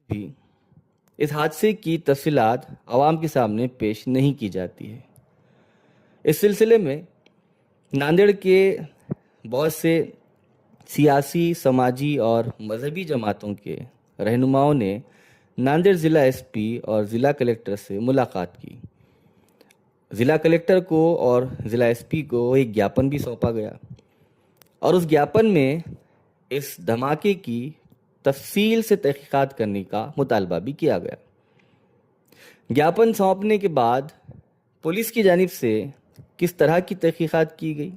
بھی اس حادثے کی تفصیلات عوام کے سامنے پیش نہیں کی جاتی ہے۔ اس سلسلے میں ناندیڑ کے بہت سے سیاسی، سماجی اور مذہبی جماعتوں کے رہنماؤں نے ناندیڑ ضلع ایس پی اور ضلع کلکٹر سے ملاقات کی۔ ضلع کلکٹر کو اور ضلع ایس پی کو ایک گیاپن بھی سونپا گیا اور اس گیاپن میں اس دھماکے کی تفصیل سے تحقیقات کرنے کا مطالبہ بھی کیا گیا۔ گیاپن سونپنے کے بعد پولیس کی جانب سے کس طرح کی تحقیقات کی گئی؟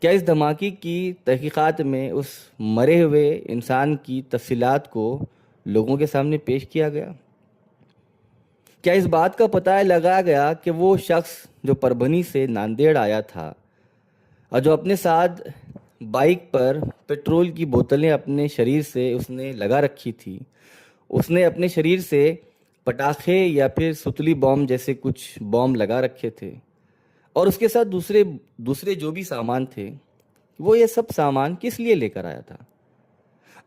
کیا اس دھماکے کی تحقیقات میں اس مرے ہوئے انسان کی تفصیلات کو لوگوں کے سامنے پیش کیا گیا؟ کیا اس بات کا پتہ لگایا گیا کہ وہ شخص جو پربھنی سے ناندیڑ آیا تھا اور جو اپنے ساتھ بائک پر پیٹرول کی بوتلیں اپنے شریر سے اس نے لگا رکھی تھی، اس نے اپنے شریر سے پٹاخے یا پھر ستلی بام جیسے کچھ بام لگا رکھے تھے، اور اس کے ساتھ دوسرے جو بھی سامان تھے، وہ یہ سب سامان کس لیے لے کر آیا تھا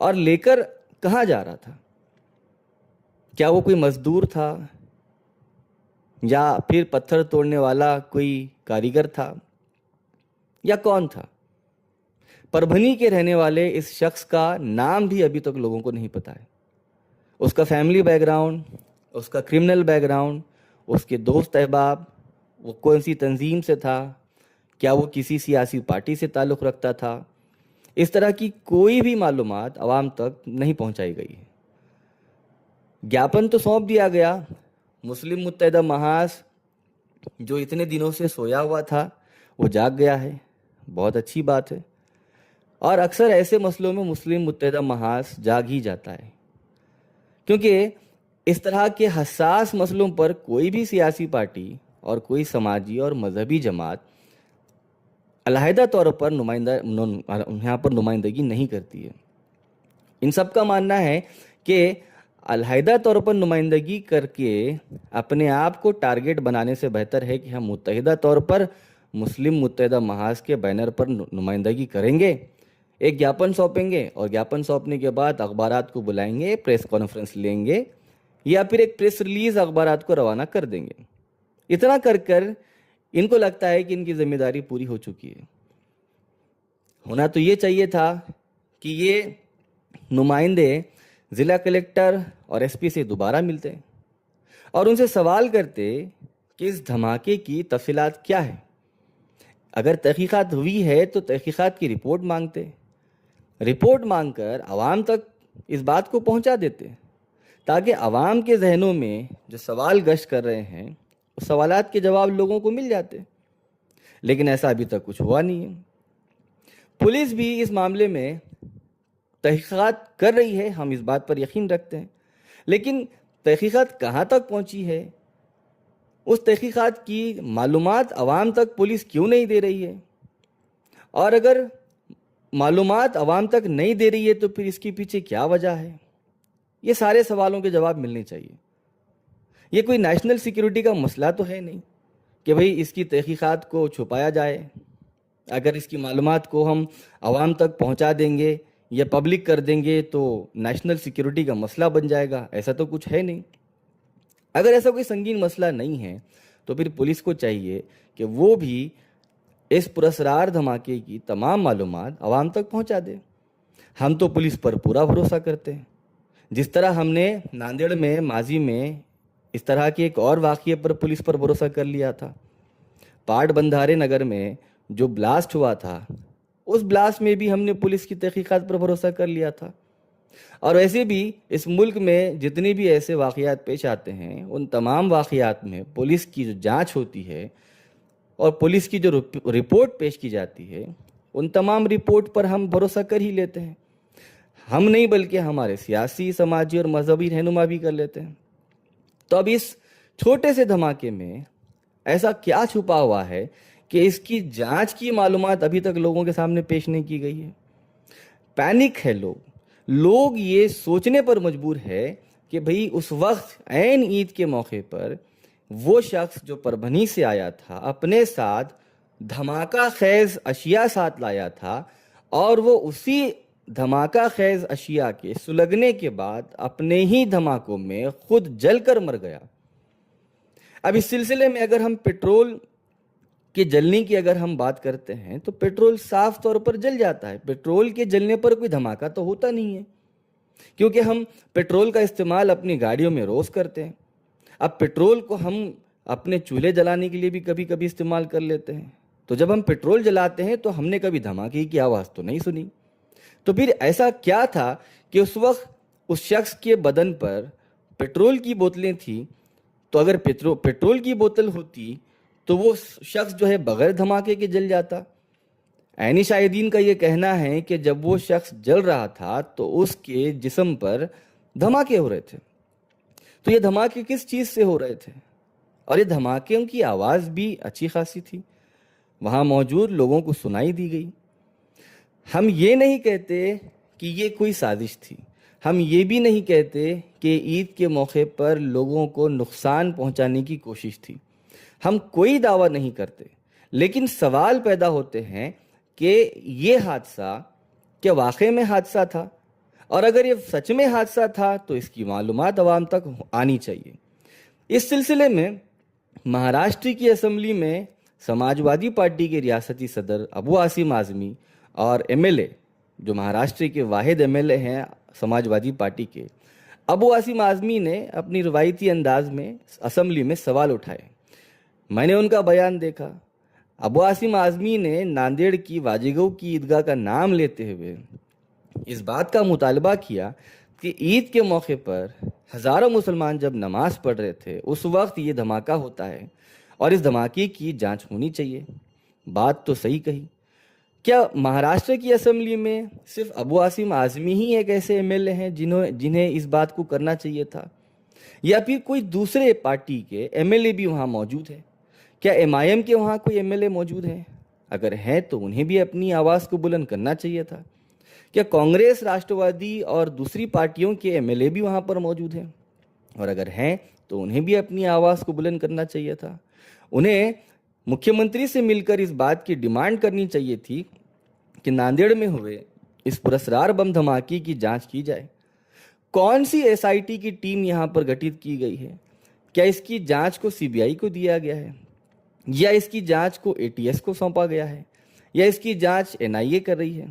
اور لے کر کہاں جا رہا تھا؟ کیا وہ کوئی مزدور تھا یا پھر پتھر توڑنے والا کوئی کاریگر تھا یا کون تھا؟ پربھنی کے رہنے والے اس شخص کا نام بھی ابھی تک لوگوں کو نہیں پتا ہے۔ اس کا فیملی بیک گراؤنڈ، اس کا کرمنل بیک گراؤنڈ، اس کے دوست احباب، وہ کون سی تنظیم سے تھا، کیا وہ کسی سیاسی پارٹی سے تعلق رکھتا تھا، اس طرح کی کوئی بھی معلومات عوام تک نہیں پہنچائی گئی ہے۔ گیاپن تو سونپ دیا گیا، مسلم متحدہ محاذ جو اتنے دنوں سے سویا ہوا تھا وہ جاگ گیا ہے، بہت اچھی بات ہے، اور اکثر ایسے مسئلوں میں مسلم متحدہ محاذ جاگ ہی جاتا ہے، کیونکہ اس طرح کے حساس مسئلوں پر کوئی بھی سیاسی پارٹی اور کوئی سماجی اور مذہبی جماعت علیحدہ طور پر یہاں پر نمائندگی نہیں کرتی ہے۔ ان سب کا ماننا ہے کہ علیحدہ طور پر نمائندگی کر کے اپنے آپ کو ٹارگٹ بنانے سے بہتر ہے کہ ہم متحدہ طور پر مسلم متحدہ محاذ کے بینر پر نمائندگی کریں گے، ایک گیاپن سونپیں گے، اور گیاپن سونپنے کے بعد اخبارات کو بلائیں گے، پریس کانفرنس لیں گے، یا پھر ایک پریس ریلیز اخبارات کو روانہ کر دیں گے۔ اتنا کر ان کو لگتا ہے کہ ان کی ذمہ داری پوری ہو چکی ہے۔ ہونا تو یہ چاہیے تھا کہ یہ نمائندے ضلع کلکٹر اور ایس پی سے دوبارہ ملتے اور ان سے سوال کرتے کہ اس دھماکے کی تفصیلات کیا ہے۔ اگر تحقیقات ہوئی ہے تو تحقیقات کی رپورٹ مانگتے، رپورٹ مانگ کر عوام تک اس بات کو پہنچا دیتے، تاکہ عوام کے ذہنوں میں جو سوال گشت کر رہے ہیں اس سوالات کے جواب لوگوں کو مل جاتے۔ لیکن ایسا ابھی تک کچھ ہوا نہیں ہے۔ پولیس بھی اس معاملے میں تحقیقات کر رہی ہے، ہم اس بات پر یقین رکھتے ہیں، لیکن تحقیقات کہاں تک پہنچی ہے، اس تحقیقات کی معلومات عوام تک پولیس کیوں نہیں دے رہی ہے، اور اگر معلومات عوام تک نہیں دے رہی ہے تو پھر اس کے پیچھے کیا وجہ ہے؟ یہ سارے سوالوں کے جواب ملنے چاہیے۔ یہ کوئی نیشنل سیکیورٹی کا مسئلہ تو ہے نہیں کہ بھئی اس کی تحقیقات کو چھپایا جائے، اگر اس کی معلومات کو ہم عوام تک پہنچا دیں گے یا پبلک کر دیں گے تو نیشنل سیکیورٹی کا مسئلہ بن جائے گا، ایسا تو کچھ ہے نہیں۔ اگر ایسا کوئی سنگین مسئلہ نہیں ہے تو پھر پولیس کو چاہیے کہ وہ بھی اس پراسرار دھماکے کی تمام معلومات عوام تک پہنچا دے۔ ہم تو پولیس پر پورا بھروسہ کرتے ہیں، جس طرح ہم نے ناندیڑ میں ماضی میں اس طرح کے ایک اور واقعے پر پولیس پر بھروسہ کر لیا تھا۔ پاٹ بندھارے نگر میں جو بلاسٹ ہوا تھا، اس بلاسٹ میں بھی ہم نے پولیس کی تحقیقات پر بھروسہ کر لیا تھا، اور ویسے بھی اس ملک میں جتنے بھی ایسے واقعات پیش آتے ہیں ان تمام واقعات میں پولیس کی جو جانچ ہوتی ہے اور پولیس کی جو رپورٹ پیش کی جاتی ہے ان تمام رپورٹ پر ہم بھروسہ کر ہی لیتے ہیں۔ ہم نہیں بلکہ ہمارے سیاسی، سماجی اور مذہبی رہنما بھی کر لیتے ہیں۔ تو اب اس چھوٹے سے دھماکے میں ایسا کیا چھپا ہوا ہے کہ اس کی جانچ کی معلومات ابھی تک لوگوں کے سامنے پیش نہیں کی گئی ہے؟ پینک ہے لوگ یہ سوچنے پر مجبور ہے کہ بھئی اس وقت عین عید کے موقع پر وہ شخص جو پربھنی سے آیا تھا اپنے ساتھ دھماکہ خیز اشیاء ساتھ لایا تھا، اور وہ اسی دھماکہ خیز اشیاء کے سلگنے کے بعد اپنے ہی دھماکوں میں خود جل کر مر گیا۔ اب اس سلسلے میں اگر ہم پیٹرول کے جلنے کی اگر ہم بات کرتے ہیں تو پیٹرول صاف طور پر جل جاتا ہے۔ پیٹرول کے جلنے پر کوئی دھماکہ تو ہوتا نہیں ہے، کیونکہ ہم پیٹرول کا استعمال اپنی گاڑیوں میں روز کرتے ہیں۔ اب پیٹرول کو ہم اپنے چولہے جلانے کے لیے بھی کبھی کبھی استعمال کر لیتے ہیں، تو جب ہم پیٹرول جلاتے ہیں تو ہم نے کبھی دھماکے کی آواز تو نہیں سنی۔ تو پھر ایسا کیا تھا کہ اس وقت اس شخص کے بدن پر پیٹرول کی بوتلیں تھیں؟ تو اگر پیٹرول کی بوتل ہوتی تو وہ شخص جو ہے بغیر دھماکے کے جل جاتا۔ عینی شاہدین کا یہ کہنا ہے کہ جب وہ شخص جل رہا تھا تو اس کے جسم پر دھماکے ہو رہے تھے۔ تو یہ دھماکے کس چیز سے ہو رہے تھے؟ اور یہ دھماکوں کی آواز بھی اچھی خاصی تھی، وہاں موجود لوگوں کو سنائی دی گئی۔ ہم یہ نہیں کہتے کہ یہ کوئی سازش تھی، ہم یہ بھی نہیں کہتے کہ عید کے موقع پر لوگوں کو نقصان پہنچانے کی کوشش تھی، ہم کوئی دعویٰ نہیں کرتے، لیکن سوال پیدا ہوتے ہیں کہ یہ حادثہ کیا واقعے میں حادثہ تھا؟ اور اگر یہ سچ میں حادثہ تھا تو اس کی معلومات عوام تک آنی چاہیے۔ اس سلسلے میں مہاراشٹر کی اسمبلی میں سماجوادی پارٹی کے ریاستی صدر ابو عاصم اعظمی اور ایم ایل اے، جو مہاراشٹر کے واحد ایم ایل اے ہیں سماجوادی پارٹی کے، ابو عاصم اعظمی نے اپنی روایتی انداز میں اسمبلی میں سوال اٹھائے۔ میں نے ان کا بیان دیکھا۔ ابو عاصم اعظمی نے ناندیڑ کی واجیگو کی عیدگاہ کا نام لیتے ہوئے اس بات کا مطالبہ کیا کہ عید کے موقع پر ہزاروں مسلمان جب نماز پڑھ رہے تھے اس وقت یہ دھماکہ ہوتا ہے اور اس دھماکے کی جانچ ہونی چاہیے۔ بات تو صحیح کہی۔ کیا مہاراشٹر کی اسمبلی میں صرف ابو عاصم اعظمی ہی ایک ایسے ایم ایل اے ہیں جنہیں اس بات کو کرنا چاہیے تھا، یا پھر کوئی دوسرے پارٹی کے ایم ایل اے بھی وہاں موجود ہے؟ کیا ایم آئی ایم کے وہاں کوئی ایم ایل اے موجود ہیں؟ اگر ہیں تو انہیں بھی اپنی آواز کو بلند کرنا چاہیے تھا۔ کیا کانگریس، راشٹروادی اور دوسری پارٹیوں کے ایم ایل اے بھی وہاں پر موجود ہیں؟ اور اگر ہیں تو انہیں بھی اپنی آواز کو بلند کرنا چاہیے تھا۔ انہیں مکھیہ منتری سے مل کر اس بات کی ڈیمانڈ کرنی چاہیے تھی کہ ناندیڑ میں ہوئے اس پراسرار بم دھماکے کی جانچ کی جائے۔ کون سی ایس آئی ٹی کی ٹیم یہاں پر گٹھت کی گئی ہے؟ کیا اس کی جانچ کو سی بی آئی کو دیا گیا ہے، یا اس کی جانچ کو اے ٹی ایس کو سونپا گیا ہے، یا اس کی جانچ این آئی اے کر رہی ہے؟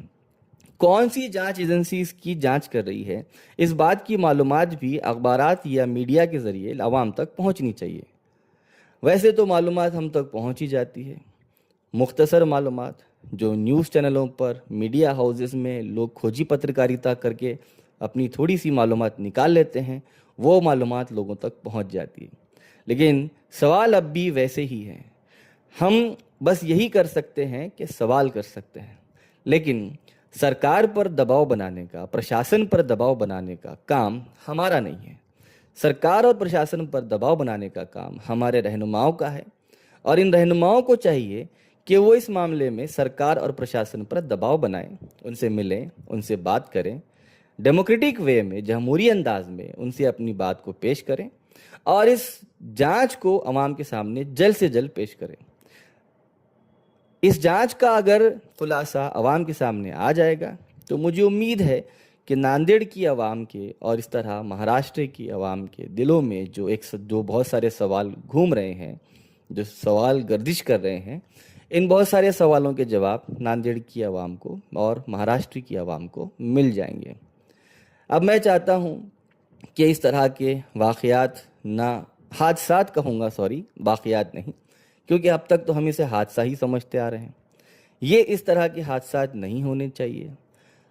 کون سی جانچ ایجنسی اس کی جانچ کر رہی ہے؟ اس بات کی معلومات بھی اخبارات یا میڈیا کے ذریعے عوام تک پہنچنی چاہیے۔ ویسے تو معلومات ہم تک پہنچ ہی جاتی ہے، مختصر معلومات جو نیوز چینلوں پر، میڈیا ہاؤسز میں لوگ کھوجی پترکاریتا کر کے اپنی تھوڑی سی معلومات نکال لیتے ہیں، وہ معلومات لوگوں تک پہنچ جاتی ہے۔ لیکن سوال اب بھی ویسے ہی ہے۔ ہم بس یہی کر سکتے ہیں کہ سوال کر سکتے ہیں، لیکن سرکار پر دباؤ بنانے کا، پرشاسن پر دباؤ بنانے کا کام ہمارا نہیں ہے۔ سرکار اور پرشاسن پر دباؤ بنانے کا کام ہمارے رہنماؤں کا ہے، اور ان رہنماؤں کو چاہیے کہ وہ اس معاملے میں سرکار اور پرشاسن پر دباؤ بنائیں، ان سے ملیں، ان سے بات کریں، ڈیموکریٹک وے میں، جمہوری انداز میں ان سے اپنی بات کو پیش کریں، اور اس جانچ کو عوام کے سامنے جلد سے جلد پیش کریں۔ اس جانچ کا اگر خلاصہ عوام کے سامنے آ جائے گا تو مجھے امید ہے کہ ناندیڑ کی عوام کے اور اس طرح مہاراشٹر کی عوام کے دلوں میں جو بہت سارے سوال گھوم رہے ہیں، جو سوال گردش کر رہے ہیں، ان بہت سارے سوالوں کے جواب ناندیڑ کی عوام کو اور مہاراشٹر کی عوام کو مل جائیں گے۔ اب میں چاہتا ہوں کہ اس طرح کے واقعات حادثات کہوں گا، واقعات نہیں، کیونکہ اب تک تو ہم اسے حادثہ ہی سمجھتے آ رہے ہیں۔ یہ اس طرح کے حادثات نہیں ہونے چاہیے،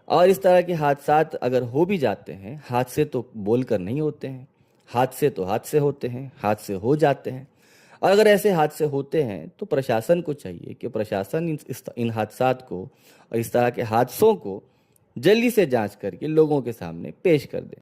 اور اس طرح کے حادثات اگر ہو بھی جاتے ہیں، حادثے تو بول کر نہیں ہوتے ہیں، حادثے تو حادثے ہوتے ہیں، حادثے ہو جاتے ہیں۔ اور اگر ایسے حادثے ہوتے ہیں تو پرشاسن کو چاہیے کہ پرشاسن ان حادثات کو اور اس طرح کے حادثوں کو جلدی سے جانچ کر کے لوگوں کے سامنے پیش کر دے۔